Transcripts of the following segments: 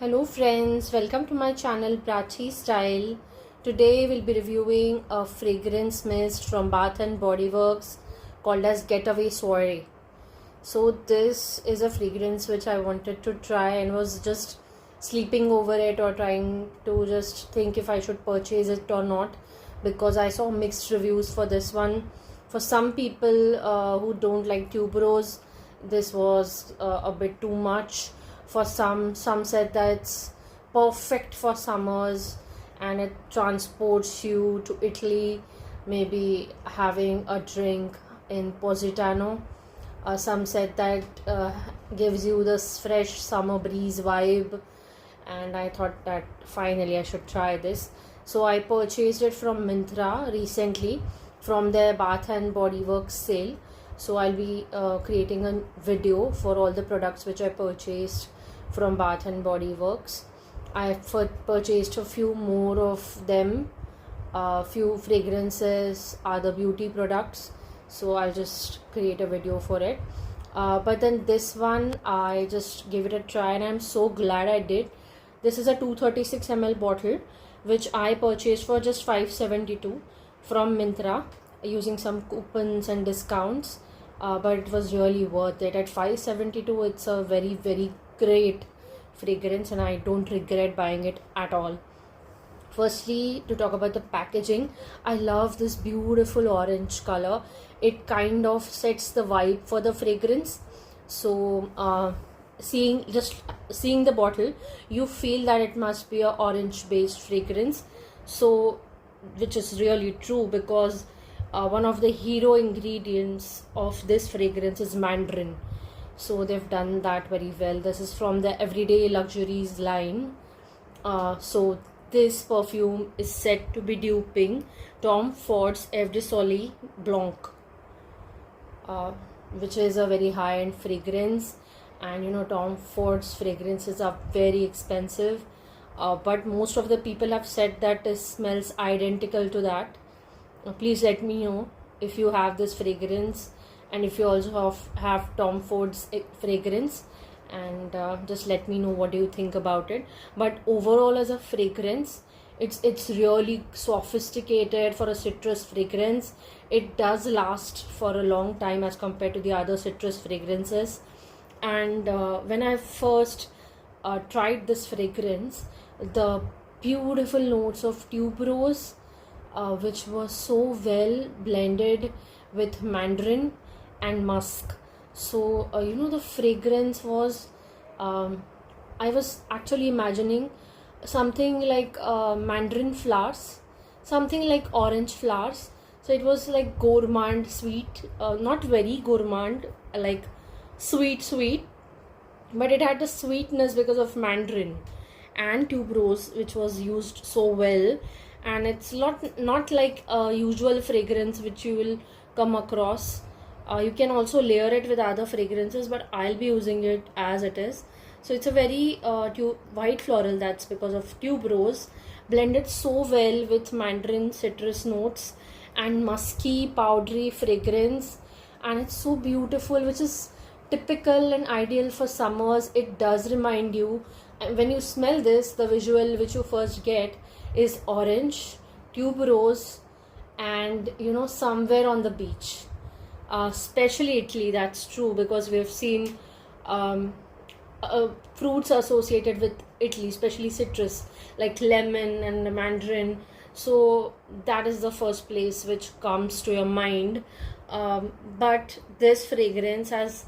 Hello friends, welcome to my channel Prachi Style. Today we'll be reviewing a fragrance mist from Bath and Body Works called as Getaway Soiree. So this is a fragrance which I wanted to try and was just sleeping over it or trying to just think if I should purchase it or not, because I saw mixed reviews for this one. For some people who don't like tuberose, this was a bit too much. For some said that it's perfect for summers and it transports you to Italy, maybe having a drink in Positano. Some said that gives you this fresh summer breeze vibe, and I thought that finally I should try this. So I purchased it from Myntra recently from their Bath and Body Works sale. So I'll be creating a video for all the products which I purchased from Bath and Body Works. I purchased a few more of them, few fragrances, other beauty products. So I'll just create a video for it. But then this one, I just gave it a try and I'm so glad I did. This is a 236 ml bottle which I purchased for just 572 from Myntra using some coupons and discounts. But it was really worth it. At 572, it's a very great fragrance and I don't regret buying it at all. Firstly, to talk about the packaging, I love this beautiful orange color. It kind of sets the vibe for the fragrance. So seeing the bottle, you feel that it must be a orange based fragrance, so which is really true because one of the hero ingredients of this fragrance is mandarin. So they've done that very well. This is from the Everyday Luxuries line. So this perfume is said to be duping Tom Ford's Eau de Soleil Blanc, which is a very high-end fragrance. And you know, Tom Ford's fragrances are very expensive, but most of the people have said that it smells identical to that. Please let me know if you have this fragrance and if you also have Tom Ford's fragrance, and just let me know what do you think about it. But overall, as a fragrance, it's really sophisticated for a citrus fragrance. It does last for a long time as compared to the other citrus fragrances. And when I first tried this fragrance, the beautiful notes of tuberose, which was so well blended with mandarin and musk. So you know, the fragrance was I was actually imagining something like mandarin flowers, something like orange flowers. So it was like gourmand sweet, not very gourmand, like sweet, but it had the sweetness because of mandarin and tuberose, which was used so well. And it's not like a usual fragrance which you will come across. You can also layer it with other fragrances, but I'll be using it as it is. So it's a very white floral, that's because of tuberose blended so well with mandarin citrus notes and musky powdery fragrance, and it's so beautiful, which is typical and ideal for summers. It does remind you, and when you smell this, the visual which you first get is orange, tuberose, and you know, somewhere on the beach, especially Italy. That's true because we've seen fruits associated with Italy, especially citrus like lemon and mandarin. So that is the first place which comes to your mind. But this fragrance has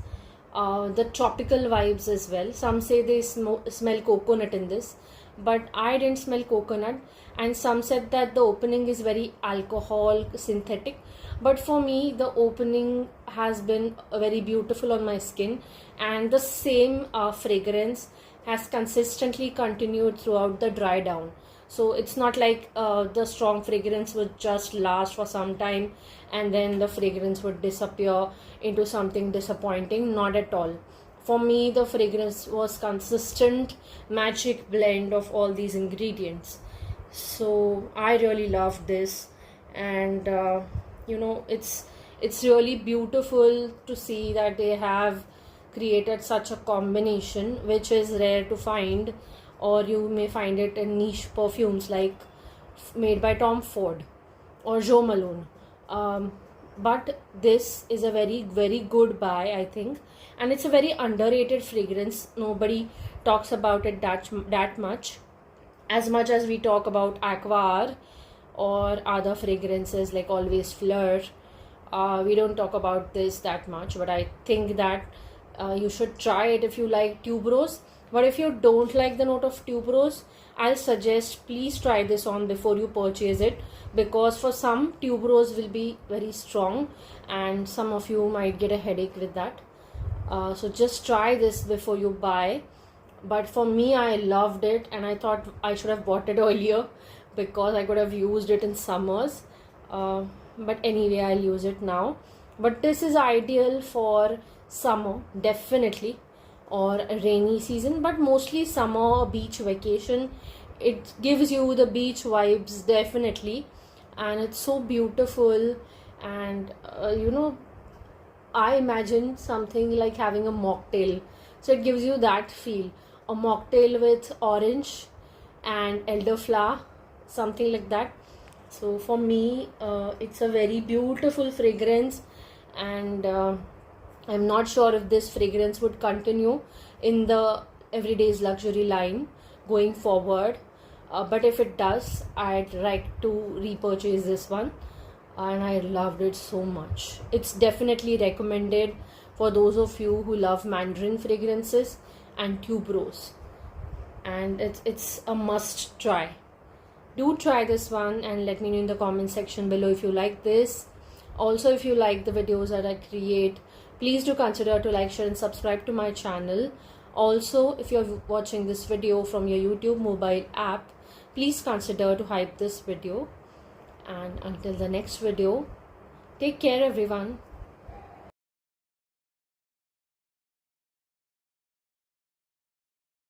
the tropical vibes as well. Some say they smell coconut in this, but I didn't smell coconut. And some said that the opening is very alcohol synthetic, but for me the opening has been very beautiful on my skin, and the same fragrance has consistently continued throughout the dry down. So it's not like the strong fragrance would just last for some time and then the fragrance would disappear into something disappointing. Not at all. For me, the fragrance was consistent magic blend of all these ingredients. So I really loved this, and you know, it's really beautiful to see that they have created such a combination, which is rare to find or you may find it in niche perfumes like made by Tom Ford or Jo Malone. But this is a very, very good buy, I think, and it's a very underrated fragrance. Nobody talks about it that much as we talk about Aqua or other fragrances like Always Fleur. We don't talk about this that much, but I think that you should try it if you like tuberose. But if you don't like the note of tuberose, I'll suggest please try this on before you purchase it, because for some tuberose will be very strong and some of you might get a headache with that. So just try this before you buy. But for me, I loved it and I thought I should have bought it earlier because I could have used it in summers. But anyway, I'll use it now. But this is ideal for summer, definitely, or a rainy season, but mostly summer or beach vacation. It gives you the beach vibes, definitely, and it's so beautiful. And I imagine something like having a mocktail, so it gives you that feel, a mocktail with orange and elderflower, something like that. So for me, it's a very beautiful fragrance, and I'm not sure if this fragrance would continue in the Everyday's Luxury line going forward. But if it does, I'd like to repurchase this one, and I loved it so much. It's definitely recommended for those of you who love Mandarin fragrances and tuberose, and it's a must try. Do try this one and let me know in the comment section below if you like this. Also, if you like the videos that I create, please do consider to like, share and subscribe to my channel. Also, if you're watching this video from your YouTube mobile app, please consider to hype this video. And until the next video, take care everyone.